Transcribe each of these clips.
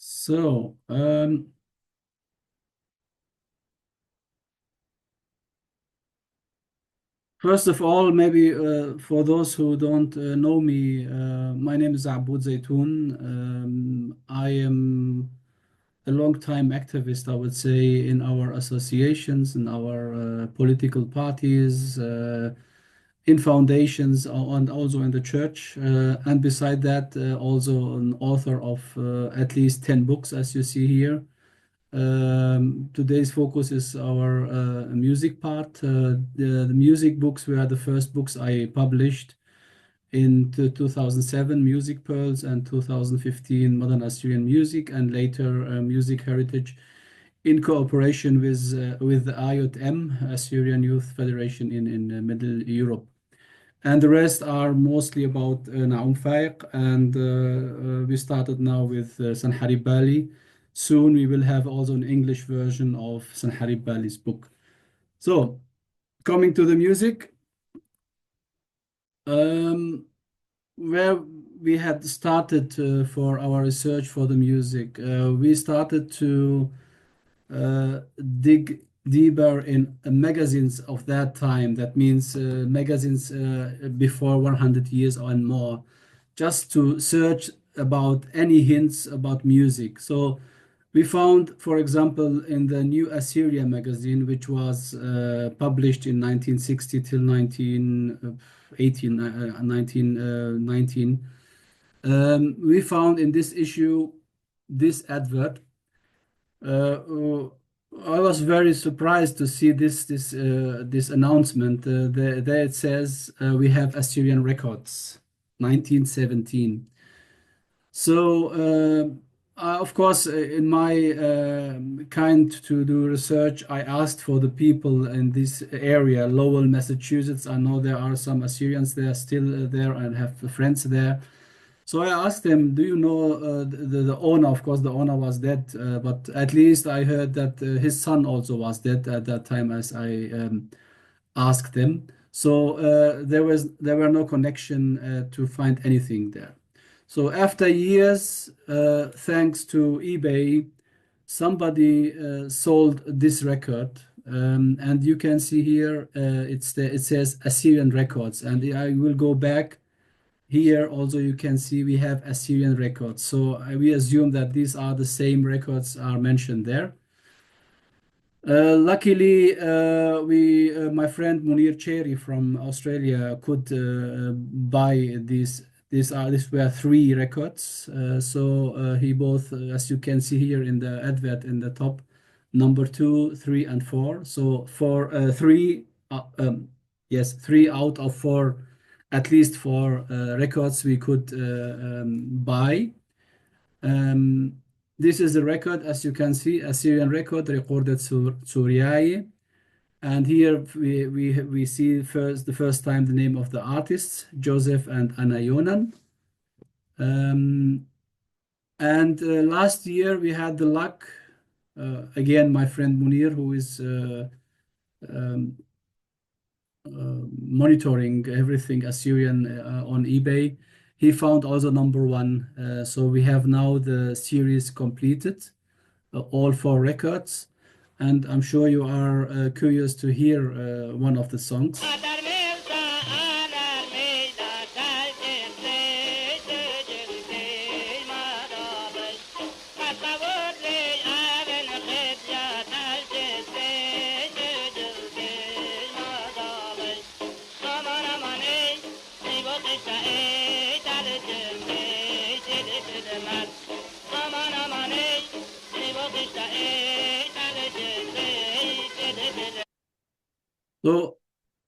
So, first of all, maybe for those who don't know me, my name is Aboud Zaitoun. I am a long-time activist, I would say, in our associations, in our political parties, in foundations, and also in the church. And beside that, also an author of at least 10 books, as you see here. Today's focus is our music part. The music books were the first books I published in 2007, Music Pearls, and 2015, Modern Assyrian Music, and later Music Heritage, in cooperation with the IOTM, Assyrian Youth Federation in Middle Europe. And the rest are mostly about Naum Faiq, and we started now with Sanharib Bali. Soon we will have also an English version of Sanharib Bali's book. So, coming to the music, um, where we had started for our research for the music, we started to uh, dig deeper in magazines of that time. That means magazines before 100 years or more, just to search about any hints about music. So we found, for example, in the New Assyria magazine, which was published in 1960 till 1918, 1919, we found in this issue this advert. Uh, I was very surprised to see this announcement. There it says we have Assyrian records, 1917. So, of course, in my kind to do research, I asked for the people in this area, Lowell, Massachusetts. I know there are some Assyrians there still there and have friends there. So I asked them, "Do you know the owner?" Of course, the owner was dead, but at least I heard that his son also was dead at that time, as I asked them. So there were no connection to find anything there. So after years, thanks to eBay, somebody sold this record, and you can see here it says Assyrian Records, and I will go back. Here also you can see we have Assyrian records. So we assume that these are the same records are mentioned there. Luckily, my friend Munir Cherry from Australia could buy these. These were three records. He both, as you can see here in the advert in the top, number two, three, and four. So for yes, three out of four, at least four records we could buy. Um, this is the record, as you can see, Assyrian record recorded Suriai. And here we see the first time the name of the artists, Joseph and Anna Yonan. And last year we had the luck, again, my friend Munir, who is um, monitoring everything Assyrian on eBay. He found also number one. So we have now the series completed, all four records. And I'm sure you are curious to hear one of the songs. So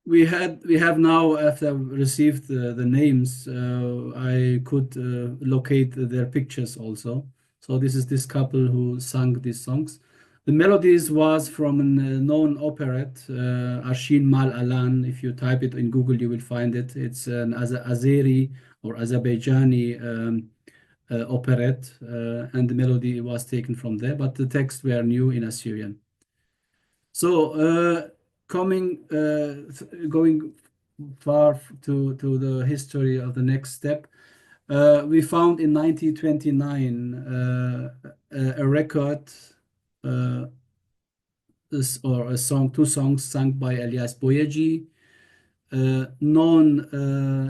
we have now, after I've received the names, I could locate their pictures also. So this is this couple who sang these songs. The melodies was from a known operette, Arshin Mal Alan. If you type it in Google, you will find it. It's an Azeri or Azerbaijani operette, and the melody was taken from there, but the texts were new in Assyrian. So, going far to the history of the next step, we found in 1929 a record or a song, two songs sung by Elias Boyaji, known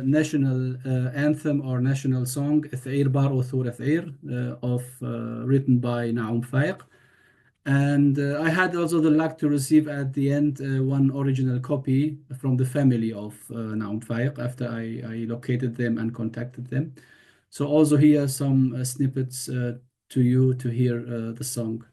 national anthem or national song, Ith'ir Bar Uthur Ith'ir, written by Naum Faiq. And I had also the luck to receive at the end one original copy from the family of Naum Faiq after I located them and contacted them. So also here are some snippets to you to hear the song.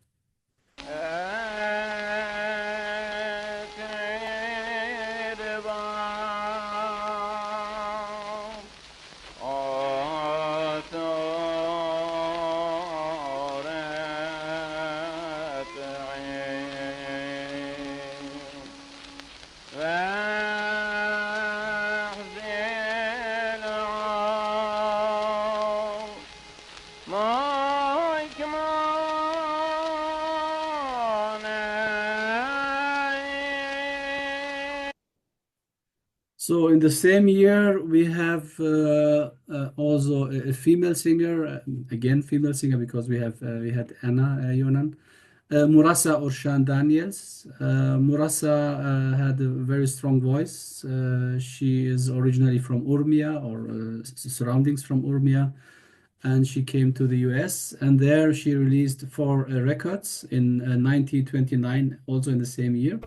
So in the same year, we have also a female singer, again female singer because we had Anna Yonan, Murasa Orshan Daniels. Murasa had a very strong voice. She is originally from Urmia or surroundings from Urmia, and she came to the US, and there she released four records in 1929, also in the same year.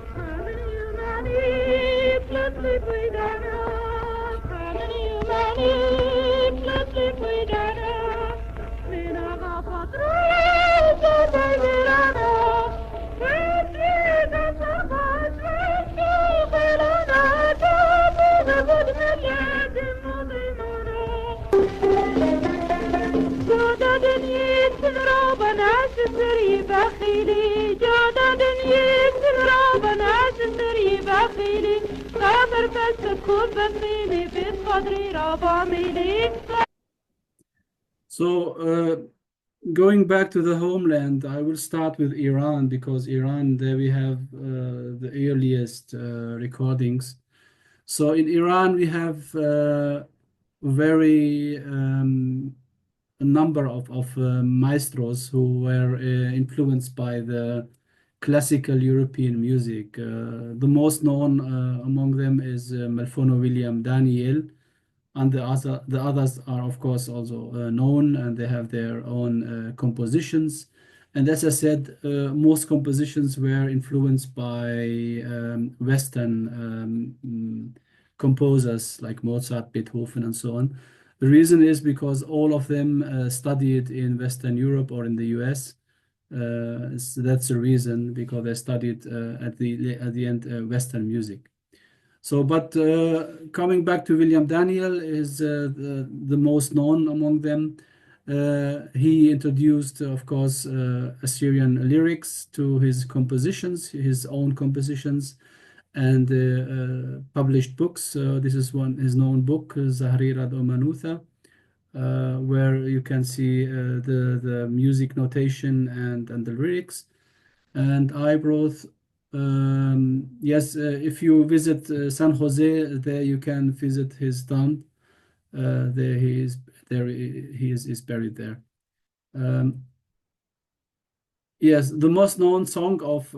So going back to the homeland, I will start with Iran because Iran, there we have the earliest recordings. So in Iran, we have very a number of maestros who were influenced by the classical European music. The most known among them is Malfono William Daniel, and the others are of course also known, and they have their own compositions. And as I said, most compositions were influenced by Western composers like Mozart, Beethoven, and so on. The reason is because all of them studied in Western Europe or in the US. So that's the reason, because they studied at the end Western music. So, but coming back to William Daniel is the most known among them. He introduced, of course, Assyrian lyrics to his compositions, his own compositions, and published books. This is his known book, Zahrirat o Manutha, where you can see the music notation and the lyrics. And I brought, yes, if you visit San Jose, there you can visit his tomb. There he is. Is buried there. Yes, the most known song of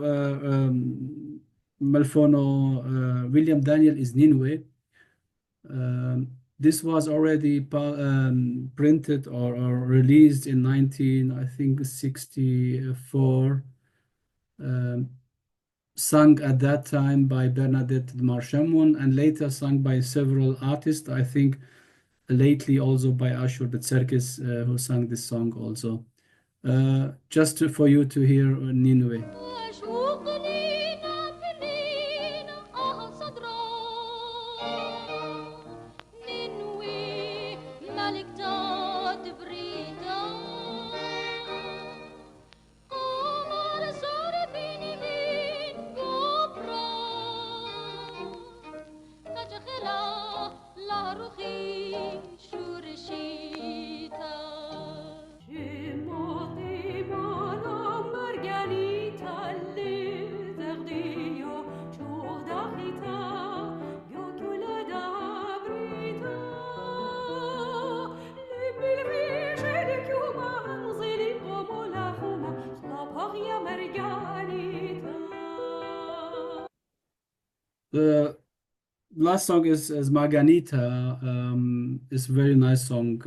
Malfono William Daniel is Ninwe. This was already printed or released in 1964. Sung at that time by Bernadette Marchamon, and later sung by several artists. I think lately also by Ashur Bet-Sargis, who sang this song also. Just for you to hear Ninwe. The last song is Marganita. It's a very nice song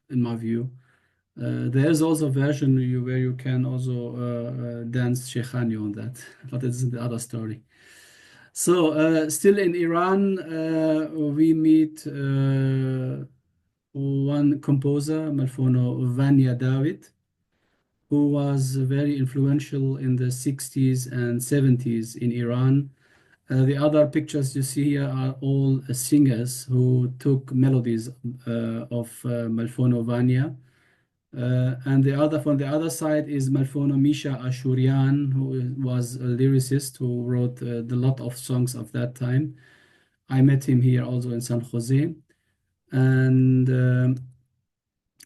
in my view. There's also a version where you can also dance Shekhani on that, but it's the other story. So, still in Iran, we meet one composer, Malfono Vanya David, who was very influential in the 60s and 70s in Iran. The other pictures you see here are all singers who took melodies of Malfono Vanya. And from the other side is Malfono Misha Ashurian, who was a lyricist who wrote the lot of songs of that time. I met him here also in San Jose. And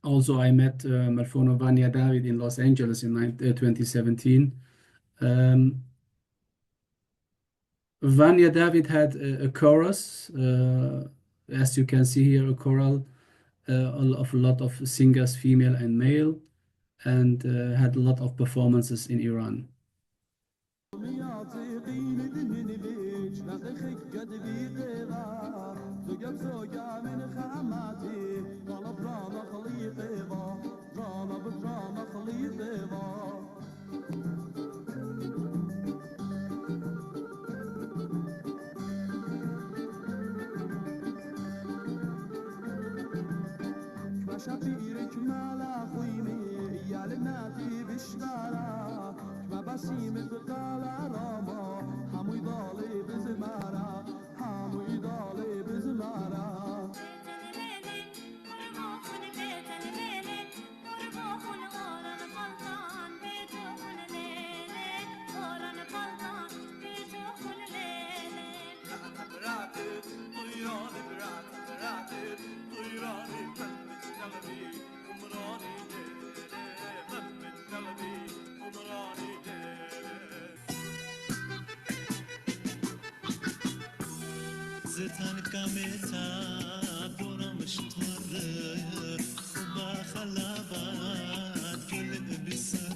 also I met Malfono Vanya David in Los Angeles in 2017. Vanya David had a chorus, as you can see here, a choral of a lot of singers, female and male, and had a lot of performances in Iran. شفيرك مالا خويني يا لناتي بشبارا ما بسيمت بقالا راما حمو يضالي بزمارا حمو يضالي بزمارا زتان كاميتا بورا مش تور خبا خلابات كل بسر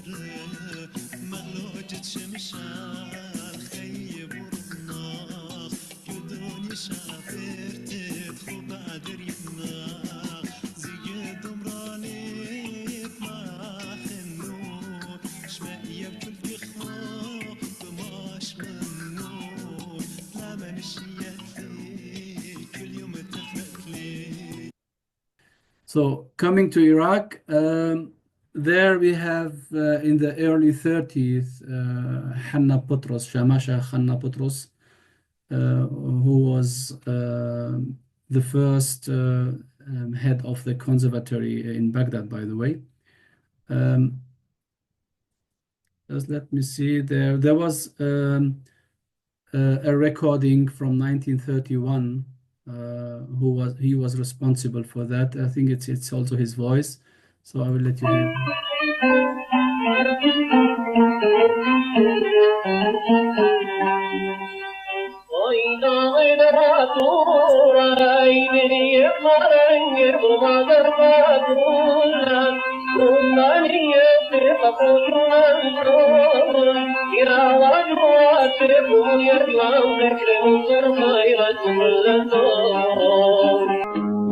مغلوجة شمشال خيب ورناخ يدوني شافرت خبا درينا زي دمراني ما خنو شمائية بكل خما بماش منو لا منشية So coming to Iraq, there we have in the early 30s Hanna Potros, Shamasha Hanna Potros, who was the first head of the conservatory in Baghdad, by the way. Just let me see there. There was a recording from 1931. He was responsible for that. I think it's also his voice, so I will let you hear.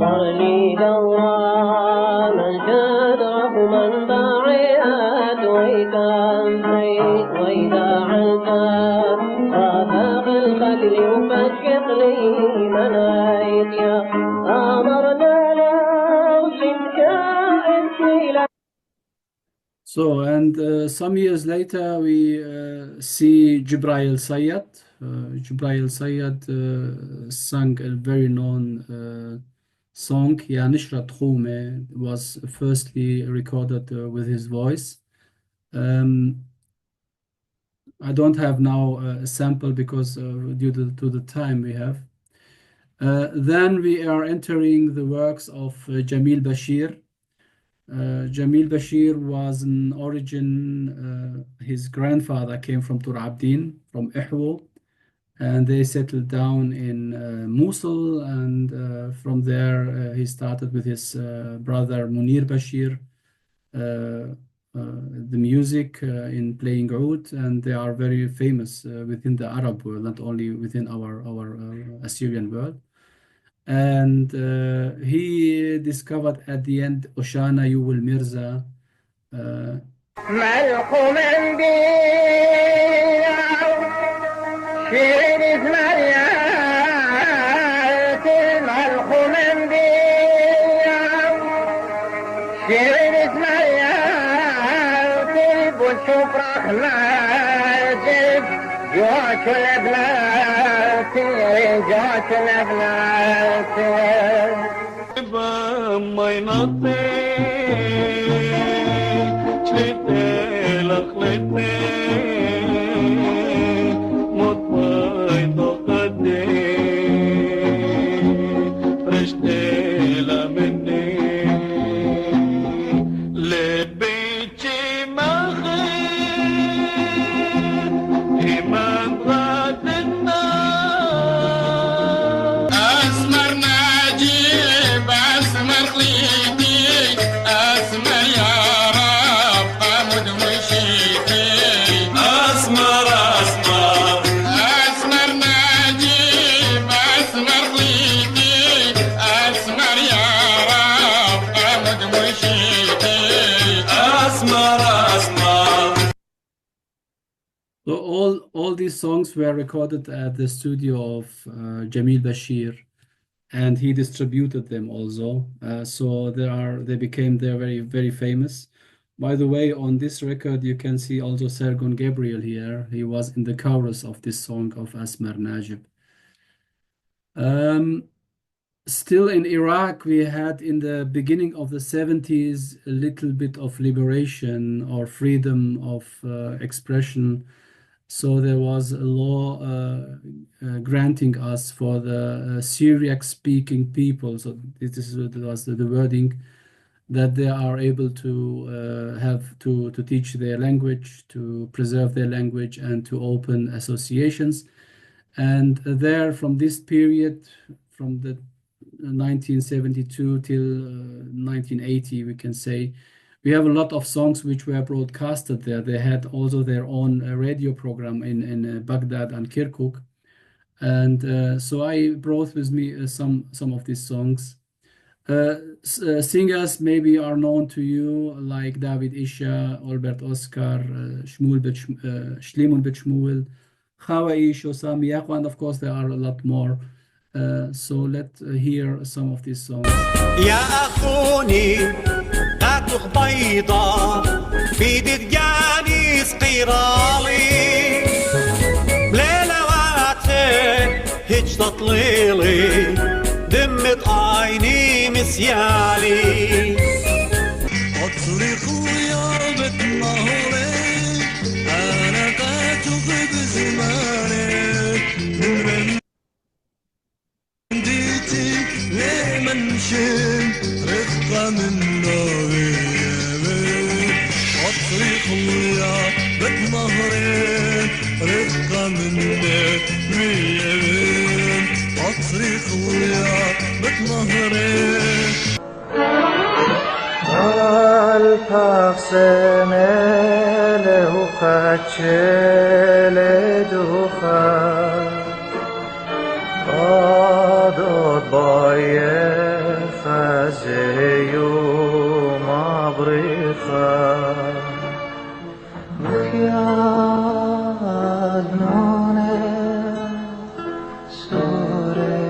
ضرني دوران الجدرب من باعيات ويكان زيت وإذا عنكر رافق القتل وفشق لي منايت يا أمرنا لو شمكا So, and some years later, we see Jibrail Sayyad. Jibrail Sayyad sang a very known song, Ya Nishrat Khume, was firstly recorded with his voice. I don't have now a sample because due to the time we have. Then we are entering the works of Jamil Bashir. Jamil Bashir was in origin, his grandfather came from Tur Abdin, from Ihwo, and they settled down in Mosul, and from there he started with his brother Munir Bashir, the music in playing oud, and they are very famous within the Arab world, not only within our Assyrian world. And he discovered at the end Oshana Yuwel Mirza. So all these songs were recorded at the studio of Jamil Bashir, and he distributed them also. So they became very famous. By the way, on this record you can see also Sergon Gabriel here. He was in the chorus of this song of Asmar Najib. Still in Iraq, we had in the beginning of the 70s a little bit of liberation or freedom of expression. So there was a law granting us for the Syriac-speaking people. So this was the wording that they are able to have to teach their language, to preserve their language, and to open associations. And there, from this period, from the 1972 till 1980, we can say, we have a lot of songs which were broadcasted there. They had also their own radio program in Baghdad and Kirkuk. And so I brought with me some of these songs. Singers maybe are known to you, like David Isha, Albert Oscar, Shlimun Bet Shmuel, Khawaish, Osam Yaqwa, and of course there are a lot more. So let's hear some of these songs. يا أخوني أتوخ بيضة في دجاني سقيرالي بليلواتي هج تطليلي دمت عيني مسيالي أطرق يا بيت نهري أنا قاتوخ بزماني منشن رفقة من ناري أطريق ويا بيت نهرين رفقة من ناري أطريق ويا بيت نهرين الفاقسم له خاتشل دوخا قادت بايه خزيوم عبريخا مخيال نونه سوره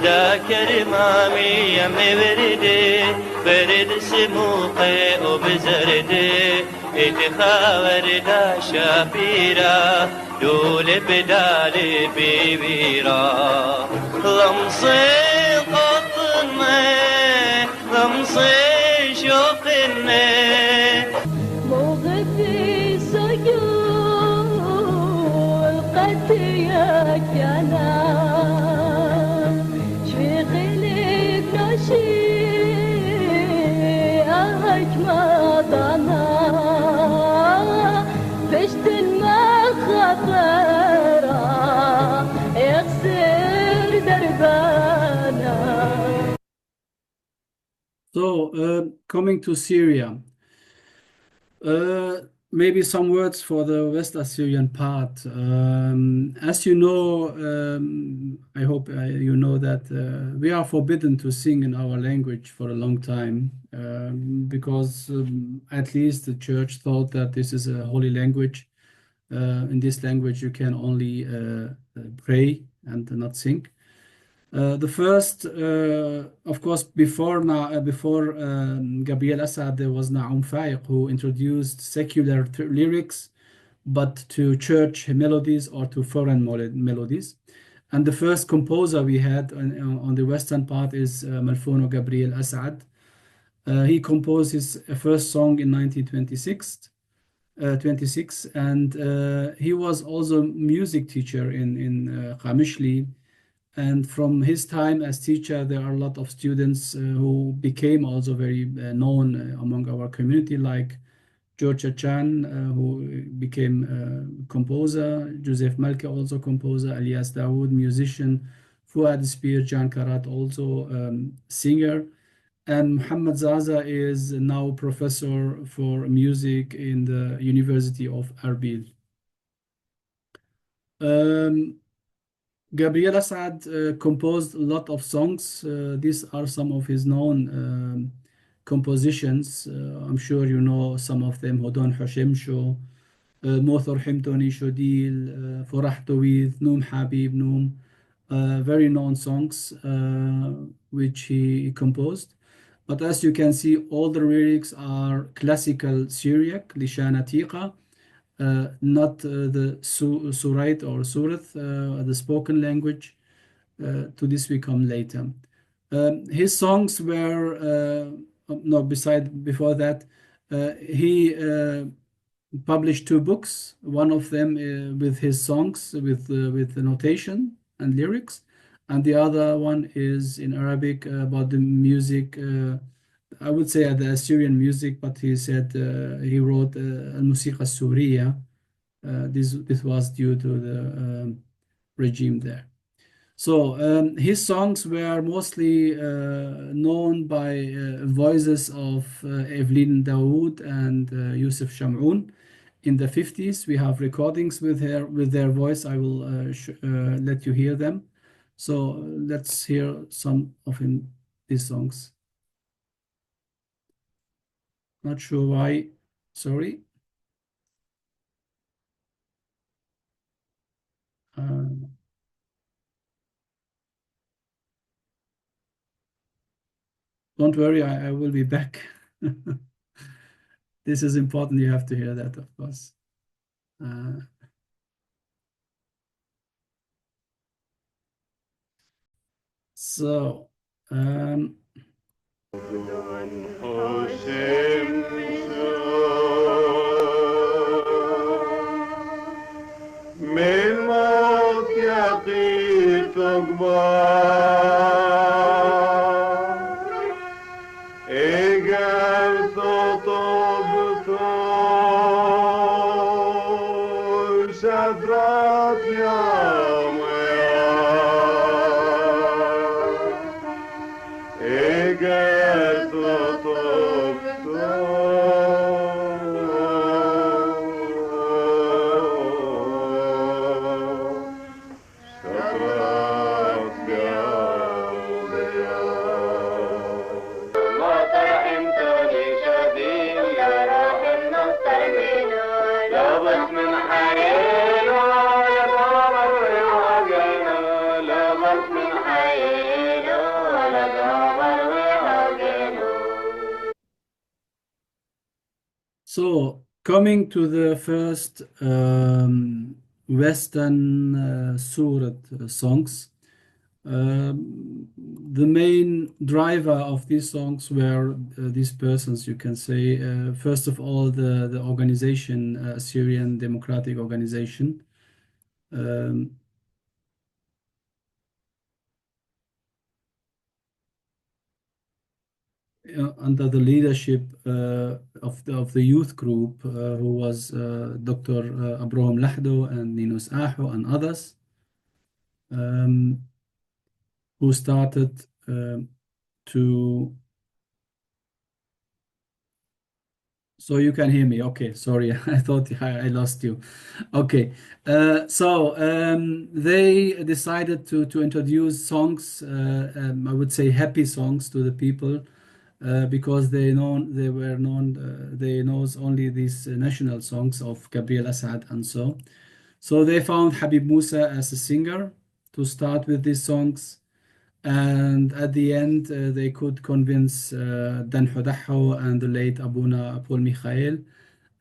لا كرمامي يمي وردي برد سموقي وبزردي اتخاور دا شابيرا دول بدالي بيبيرا لمصي قطني لمصي شوقني موقفي سجول قتيك يا نام شفيقلك نشي أكمدنا فشت المخفرة So, coming to Syria, maybe some words for the West Assyrian part. As you know, I hope you know that we are forbidden to sing in our language for a long time because at least the church thought that this is a holy language. In this language, you can only pray and not sing. The first, of course, before Gabriel Assad, there was Naum Faiq who introduced secular lyrics, but to church melodies or to foreign melodies. And the first composer we had on the western part is Malfono Gabriel Assad. He composed his first song in 1926. 26, and he was also music teacher in Qamishli. And from his time as teacher, there are a lot of students who became also very known among our community, like George Chan, who became a composer, Joseph Malke, also composer, Elias Dawood, musician, Fuad Spear, Jan Karat, also singer. And Muhammad Zaza is now professor for music in the University of Erbil. Um, Gabriel Assad composed a lot of songs. These are some of his known compositions. I'm sure you know some of them. Hodon Hashem Show, Mothor Himtoni Shodil, Forah Tawid, Noom Habib Noom. Very known songs which he composed. But as you can see, all the lyrics are classical Syriac, Lishana Tiqa, not the Surait or Surath, the spoken language. To this we come later. His songs were, no, before that, he published two books, one of them with his songs, with the notation and lyrics, and the other one is in Arabic about the music. I would say the Assyrian music, but he said he wrote Al-Musiqa Suriya. This was due to the regime there. So his songs were mostly known by voices of Evelyn Dawood and Yusuf Shamroon. In the 50s, we have recordings with their voice. I will let you hear them. So let's hear some of these songs. Not sure why. Sorry. Don't worry, I will be back. This is important. You have to hear that, of course. So, من موت يقيت أكبر إيجار تطبطو شدرات يوم إيجار So coming to the first Western Surat songs, the main driver of these songs were these persons, you can say. First of all, the organization, Syrian Democratic Organization. Under the leadership of the youth group, who was Dr. Abraham Lahdo and Ninus Aho and others, who started to So you can hear me. Okay, sorry. I thought I lost you. Okay. They decided to introduce songs, I would say happy songs to the people, because they knows only these national songs of Gabriel Assad and so. So they found Habib Musa as a singer to start with these songs. And at the end, they could convince Dan Hudaho and the late Abuna Paul Mikhail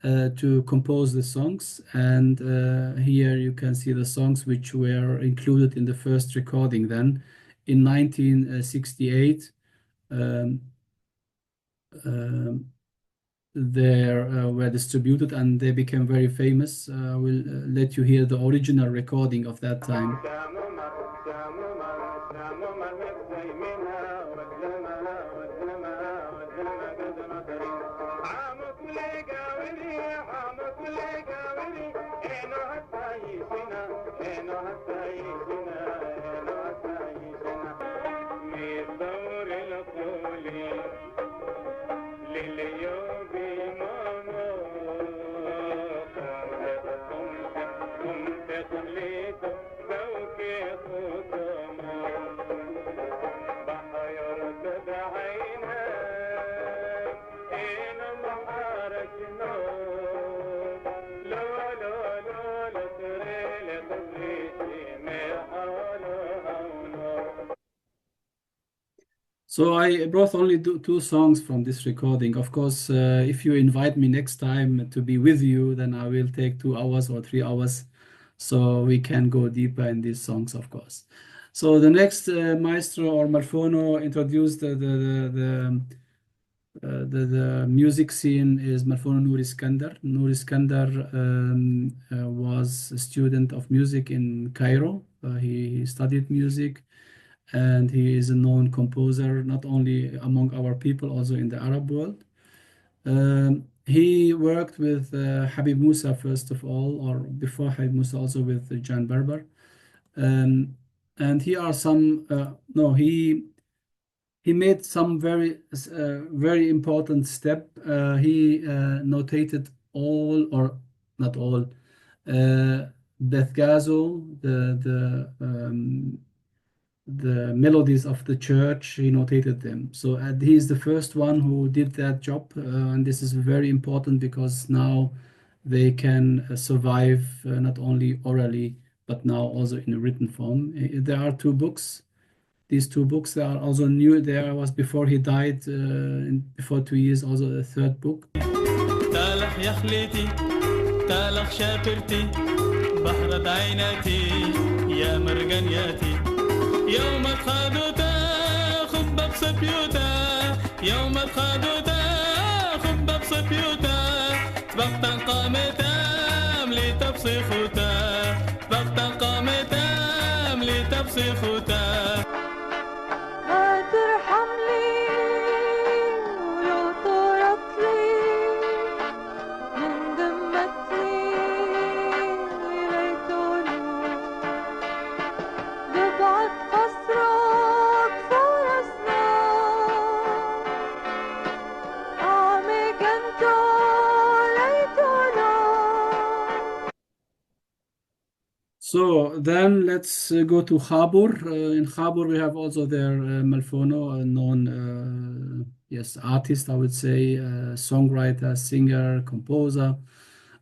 to compose the songs. And here you can see the songs which were included in the first recording then in 1968. Um, they were distributed and they became very famous. I will let you hear the original recording of that time. So I brought only two songs from this recording. Of course, if you invite me next time to be with you, then I will take 2 hours or 3 hours, so we can go deeper in these songs, of course. So the next maestro or Malfono introduced the music scene is Malfono Noor Iskandar. Noor Iskandar was a student of music in Cairo. He studied music. And he is a known composer, not only among our people, also in the Arab world. He worked with Habib Musa, first of all, or before Habib Musa, also with Jan Berber. And here are some, no, he made some very important step. He notated all, or not all, Beth Gazo, the melodies of the church. He notated them. So he is the first one who did that job, and this is very important because now they can survive not only orally but now also in a written form. There are 2 books. These 2 books are also new. There was, before he died, before 2 years, also a 3rd book. تالح يا خليتي تالح شاكرتي بحر عيناتي يا مرجانياتي يوم تخادو تاخد ببس بيوتا يوم تخادو تاخد ببس بيوتا بقتا قامتام لتبصي خوتا بقتا قامتام لتبصي خوتا ترحم لي ولو طرت لي من دمتي ليتوني دبعت قصرك فرسنا عمك انتو ليتونا. So then let's go to Khabur. In Khabur, we have also their Malfono, a known artist, I would say, songwriter, singer, composer.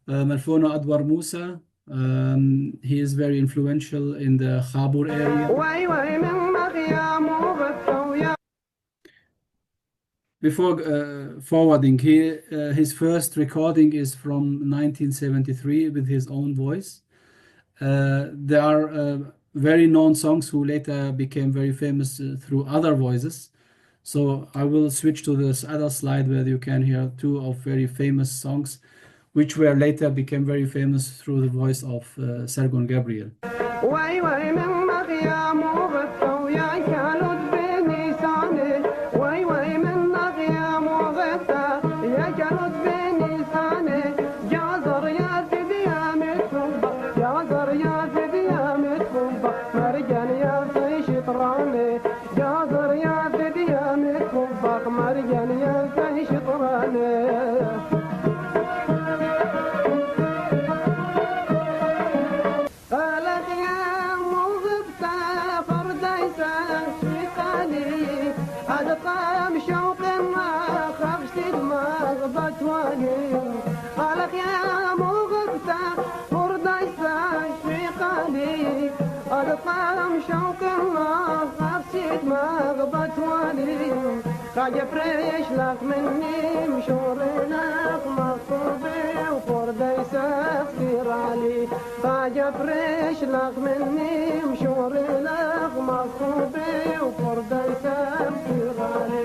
Malfono Adwar Musa. He is very influential in the Khabur area. Before forwarding, his first recording is from 1973 with his own voice. There are very known songs who later became very famous through other voices. So I will switch to this other slide where you can hear 2 of very famous songs, which were later became very famous through the voice of Sergon Gabriel. قالي قالك يا مغبتا مرضى يساج في قالي ألقام شوق الله غفسيت ما غبت والي قاعد فريش لك مني مشوري لك مخطوبي وفرضي سفتير علي قاعد فريش لك مني مشوري لك مخطوبي وفرضي سفتير علي.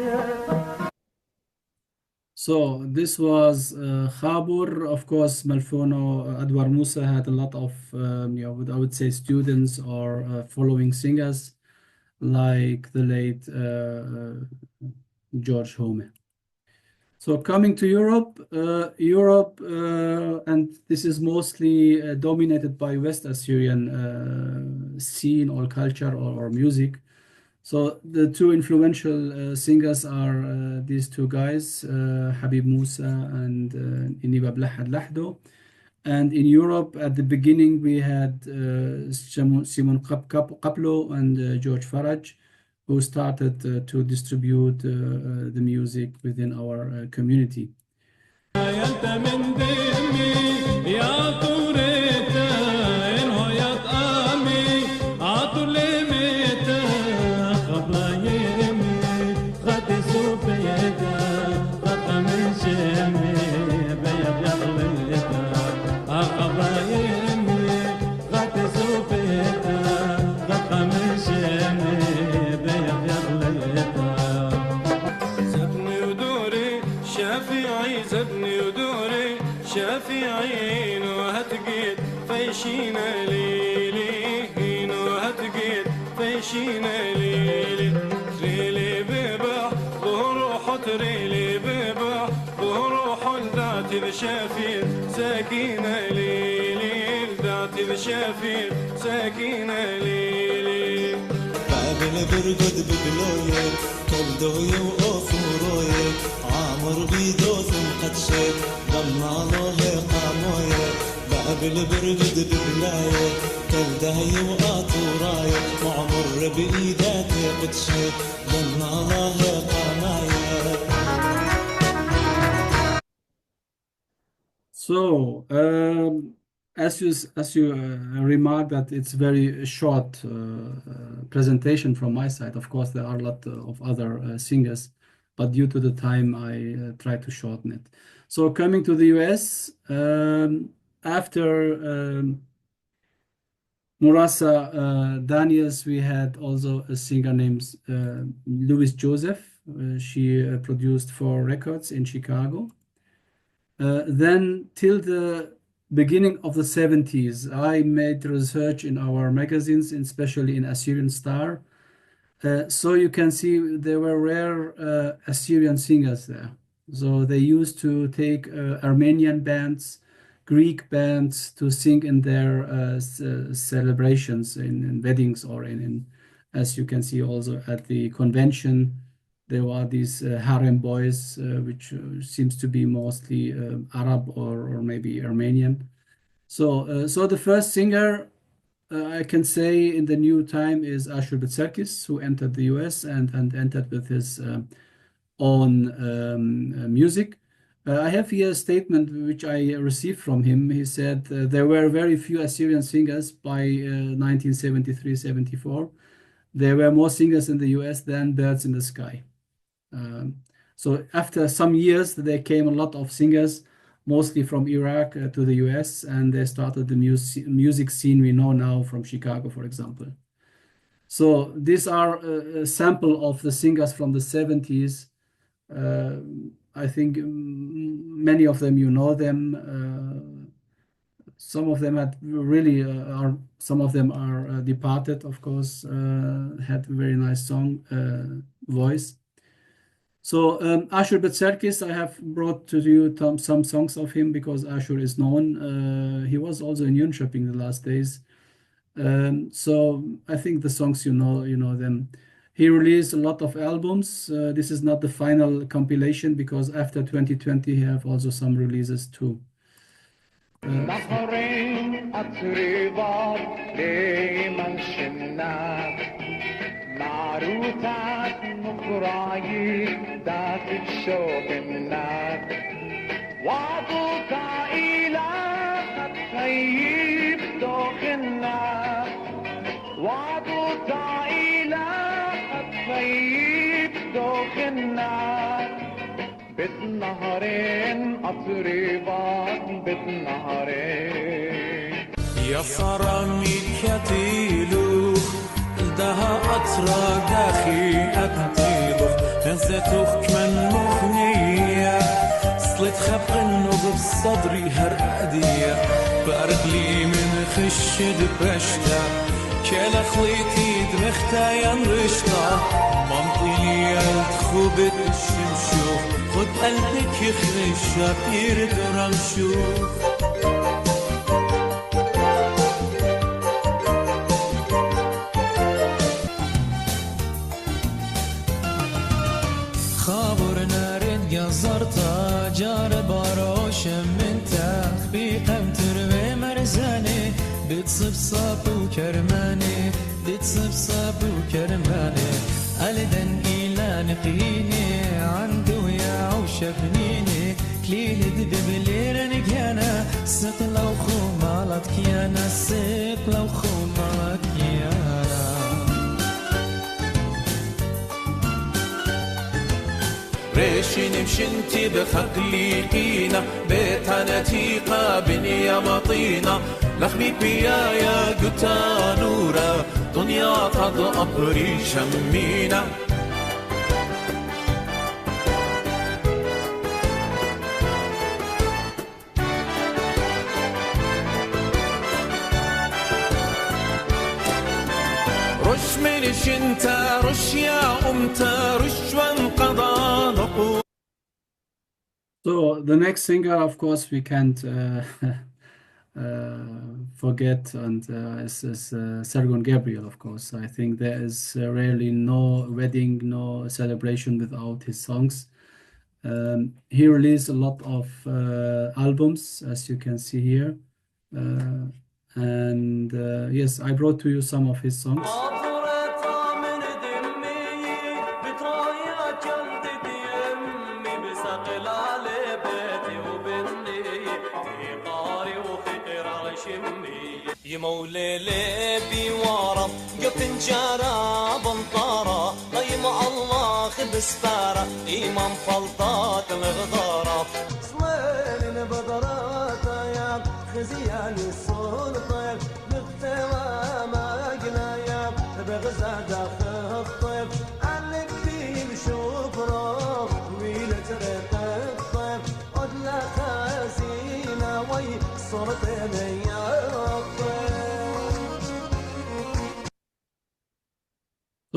So this was Khabur. Of course, Malfono Adwar Musa had a lot of, I would say, students or following singers like the late George Home. So coming to Europe, and this is mostly dominated by West Assyrian scene or culture or music. So the two influential singers are these two guys, Habib Musa and Iniba Blahad Lahdo. And in Europe, at the beginning, we had Simon Kaplo and George Faraj, who started to distribute the music within our community. شافير ساكينة ليلي دعتي بشافير ساكينة ليلي قابل برقد بقلوية كالدوية وأفوروية عامر بيدوث مقدشة ضمالوه قاموية قابل برقد بقلاية كالدهية وأطوراية معمر بإيداتي قدشة ضمالوه قاماية. So, as you remarked that it's very short presentation from my side. Of course, there are a lot of other singers, but due to the time, I try to shorten it. So, coming to the US, after Murasa Daniels, we had also a singer named Louis Joseph. She produced 4 records in Chicago. Then till the beginning of the 70s, I made research in our magazines, especially in Assyrian Star. So you can see there were rare Assyrian singers there. So they used to take Armenian bands, Greek bands to sing in their celebrations, in weddings, or as you can see also at the convention. There are these harem boys, which seems to be mostly Arab or maybe Armenian. So the first singer I can say in the new time is Ashur Bet-Sargis, who entered the US and entered with his own music. I have here a statement which I received from him. He said there were very few Assyrian singers by 1973-74. There were more singers in the US than birds in the sky. So after some years, there came a lot of singers, mostly from Iraq to the US, and they started the music scene we know now from Chicago, for example. So these are a sample of the singers from the 70s. I think many of them, you know them. Some of them had really some of them are departed, of course, had a very nice song voice. So Ashur Bet-Sargis, I have brought to you some songs of him because Ashur is known. He was also in Jönköping the last days. So I think the songs you know them. He released a lot of albums. This is not the final compilation because after 2020 he have also some releases too. وعدوك إلى طيب دخلنا وعدوك إلى طيب دخلنا بالنهرين أطربات بالنهرين يا صرامي كتيلو دها أطرق أخي أبتيلو نزتوخ من مخنية صلت خبق النوب بصدري هرقدية بأرقلي من خشد بشتا كلا خليتي دمختا ينرشتا منطيلي التخوبت الشمشوخ خد قلبك يخرشها بيرد رمشوخ زرتا جار باروشم من تخبيقم تروي مرزاني بتصب صاب وكرماني بتصب صاب وكرماني ألدن إلى نقيني عنده يا عوشبنيني كليل دبلير نجانا سق لو خمالت كيانا سق لو خمالت كيانا ريشين مشنتي بخليقينا بيتانتي قابني يا مطينا لخمي بيا يا قتا نورا دنيا قد أبري شمينا رش من شنتا رش يا أمتا رش وانقضى نقول. So the next singer, of course, we can't forget, and is Sargon Gabriel, of course. I think there is really no wedding, no celebration without his songs. He released a lot of albums, as you can see here. And yes, I brought to you some of his songs. يمولي لبي ورا قفن جارا بنطارة طيم الله خبز فارة إمام فلطات الغضارة صلين بدرات يا خزيان السلطان بغتوى ما قنايا بغزاد خطيب علق فيه بشكره ويلة ريق الطيب أدلى خازينة وي صرتين يا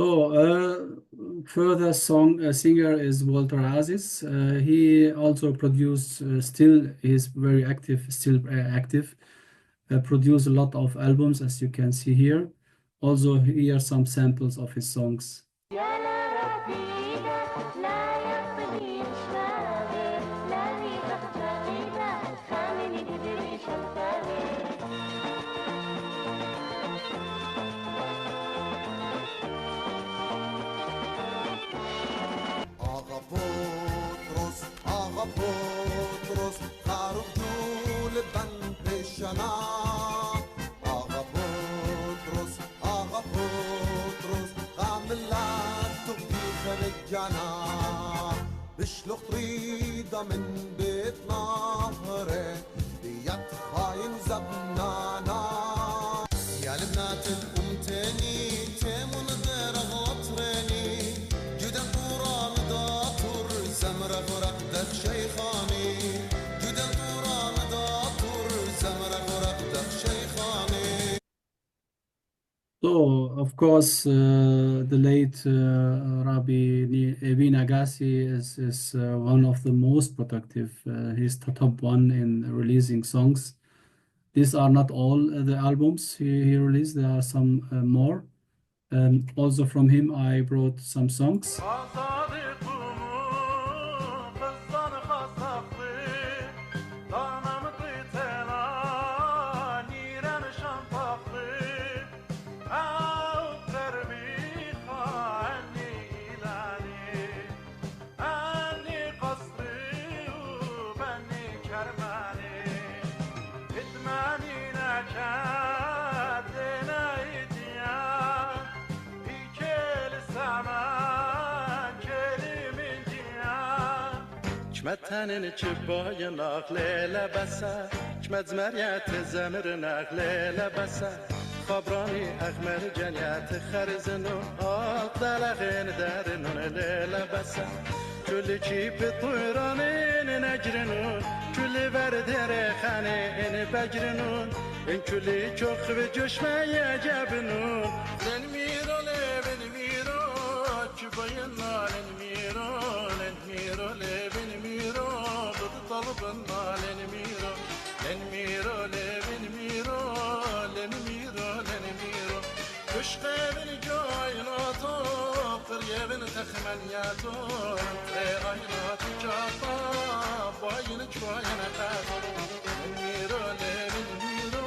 So, further singer is Walter Aziz. He also produced, still is very active, produced a lot of albums, as you can see here. Also, here are some samples of his songs. بشلخ طريدة من بيت نهره ديت خاين زبنانا يا البنات الأمتني تيمون غير غطرني جدا طورا مداطر زمرة غرقدك شيخاني جدا طورا مداطر زمرة غرقدك شيخاني. So, of course, the late Rabbi Evi Agassi is one of the most productive. He's the top one in releasing songs. These are not all the albums he released. There are some more. Also from him, I brought some songs. شمتانن چبای ناخله لبسا شمت زمریت زمر ناخله لبسا خبرانی اخمر جنیات خرزنو آق دلغین دارنون لبسا كل شي بطيرانين نجرنون كل بردر خانين بجرنون إن كل شوخ بجوش ما يجابنون لنميرو لبنميرو شبينا لنميرو لنميرو لبنميرو ضد طلبنا لنميرو لنميرو لبنميرو لنميرو لنميرو كشقي من جايناتو قريبن تخمنياتو عينات جاطا باين جواين قاتو لنميرو لنميرو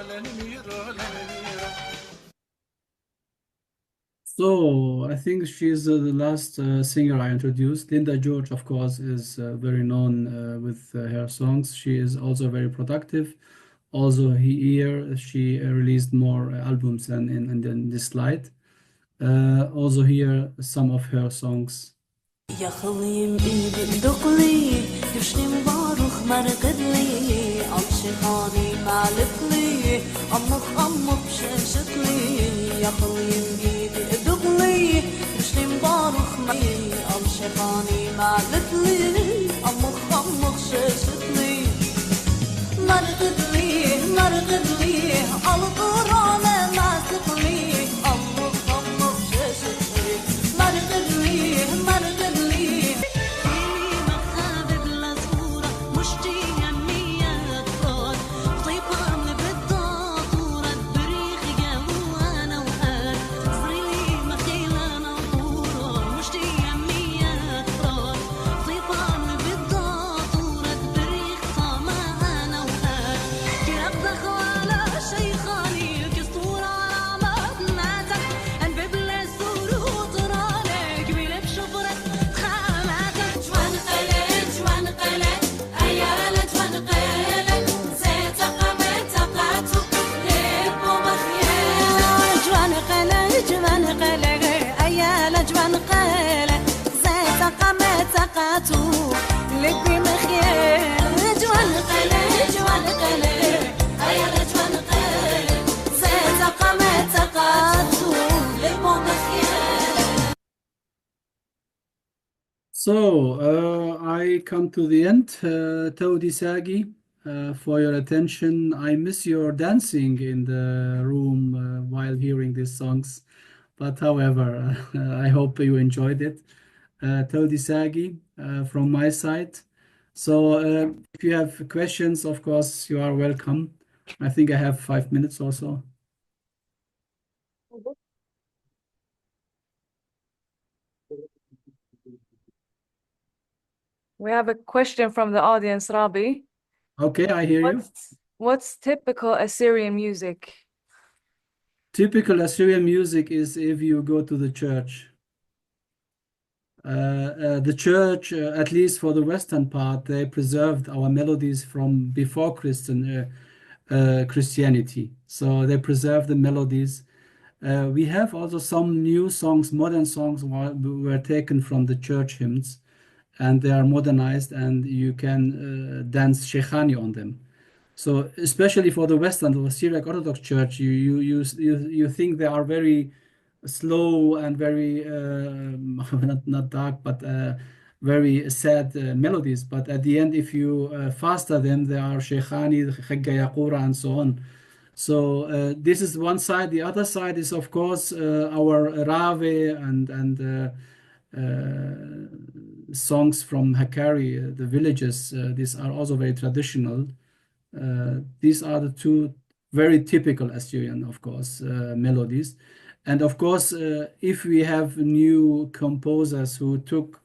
لنميرو لنميرو. So I think she's the last singer I introduced. Linda George, of course, is very known with her songs. She is also very productive. Also here she released more albums than in this slide. Also here some of her songs. يا خليم إيدي دقلي يشتم باروخ مرقدلي أمشخاني معلفلي أمخ شاشتلي يا خليم إيدي دقلي يشتم باروخ أمشخاني معلفلي أمخ شاشتلي مرقدلي على طرامة معتقلي أمخ شاشتلي مرقدلي لبي مخيال جوان قلي أيا جوان قلي زيت قمت قاتو لبو مخيال. So I come to the end. Todi Sagi, for your attention. I miss your dancing in the room while hearing these songs, but however, I hope you enjoyed it. Todi Sagi from my side. So if you have questions, of course, you are welcome. I think I have 5 minutes or so. We have a question from the audience, Rabi. Okay, I hear you. What's typical Assyrian music? Typical Assyrian music is if you go to the church. The church, at least for the western part, they preserved our melodies from before Christianity. So they preserved the melodies. We have also some new songs, modern songs were taken from the church hymns, and they are modernized, and you can dance Sheikhani on them. So especially for the Western, the Syriac Orthodox Church, you think they are very slow and very not dark, but very sad melodies. But at the end, if you faster them, they are Sheikhani, Khagga Yaqura, and so on. So this is one side. The other side is, of course, our Rave and songs from Hakkari, the villages. These are also very traditional. These are the two very typical Assyrian, of course, melodies. And of course, if we have new composers who took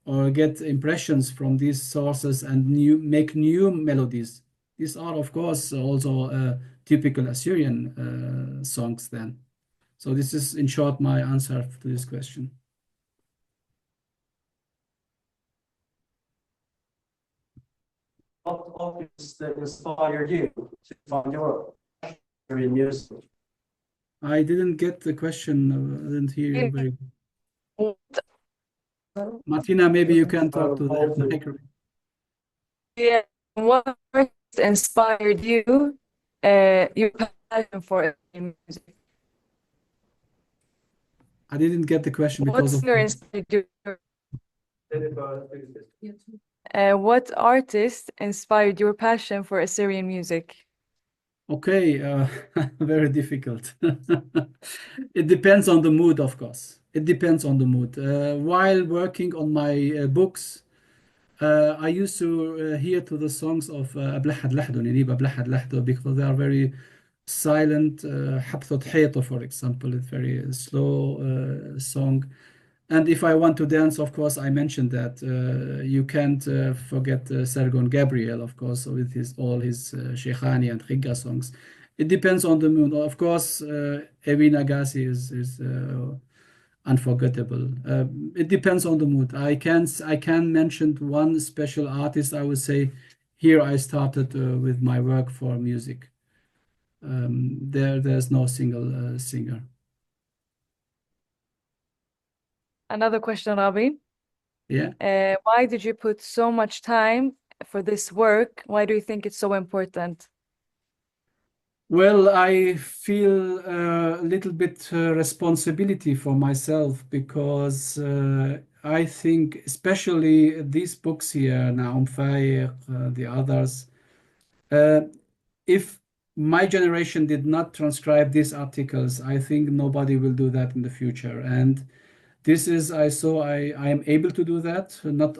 or get impressions from these sources and make new melodies, these are, of course, also typical Assyrian songs then. So this is, in short, my answer to this question. What artists that inspire you to find your Assyrian music? I didn't get the question. I didn't hear you very well. Martina, maybe you can talk to the microphone. Yeah, what inspired you, your passion for music? I didn't get the question What because of. singer inspired you? What artist inspired your passion for Assyrian music? Okay, very difficult. It depends on the mood, of course. It depends on the mood. While working on my books, I used to hear to the songs of أبلحد لحده نجيب أبلحد لحده because they are very silent. حبة حيطة, for example, it's very slow song. And if I want to dance, of course, I mentioned that you can't forget Sergon Gabriel, of course, with all his Sheikhani and Khigga songs. It depends on the mood. Of course, Ebi Agassi is unforgettable. It depends on the mood. I can mention one special artist. I would say here I started with my work for music. There's no single singer. Another question, Rabi. Yeah. Why did you put so much time for this work? Why do you think it's so important? Well, I feel a little bit responsibility for myself because I think, especially these books here, Naum Faiq, the others, uh, if my generation did not transcribe these articles, I think nobody will do that in the future. And this is, I am able to do that, not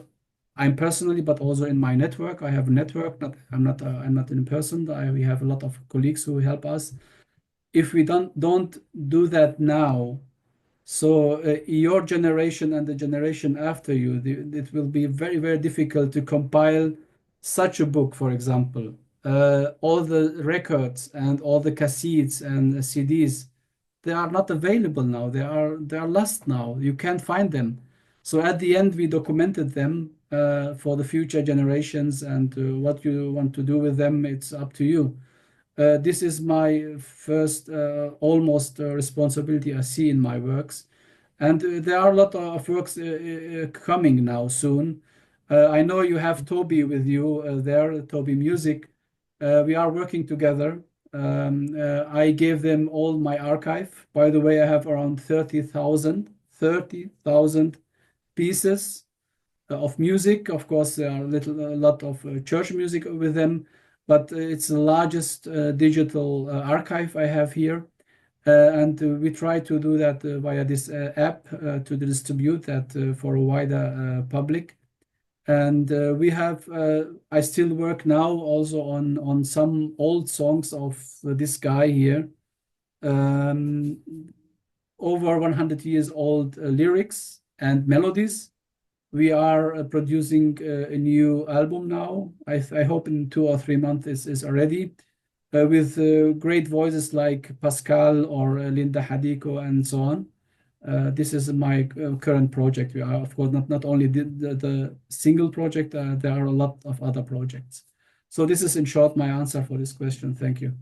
I'm personally, but also in my network. I have a network. I'm not in person. We have a lot of colleagues who help us. If we don't do that now, so your generation and the generation after you, it will be very, very difficult to compile such a book, for example. All the records and all the cassettes and CDs, they are not available now. They are lost now. You can't find them. So at the end, we documented them for the future generations, and what you want to do with them, it's up to you. This is my first almost responsibility I see in my works. And there are a lot of works coming now soon. I know you have Toby with you there, Toby Music. We are working together. I gave them all my archive. By the way, I have around 30,000 pieces of music. Of course, there are a lot of church music with them, but it's the largest digital archive I have here. And we try to do that via this app to distribute that for a wider public. And I still work now also on some old songs of this guy here. Over 100 years old lyrics and melodies. We are producing a new album now. I hope in 2 or 3 months is already with great voices like Pascal or Linda Hadiko and so on. This is my current project. We are, of course, not only the single project, there are a lot of other projects. So this is in short my answer for this question. Thank you.